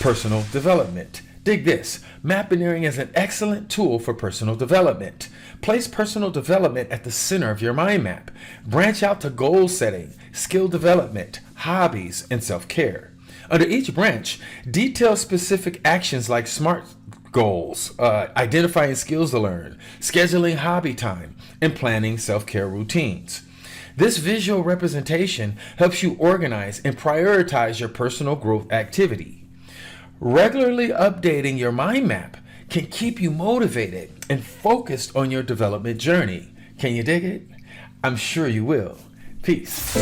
personal development. Dig this. Mappineering is an excellent tool for personal development. Place personal development at the center of your mind map. Branch out to goal setting, skill development, hobbies, and self-care. Under each branch, detail specific actions like SMART goals, identifying skills to learn, scheduling hobby time, and planning self-care routines. This visual representation helps you organize and prioritize your personal growth activity. Regularly updating your mind map can keep you motivated and focused on your development journey. Can you dig it? I'm sure you will. Peace.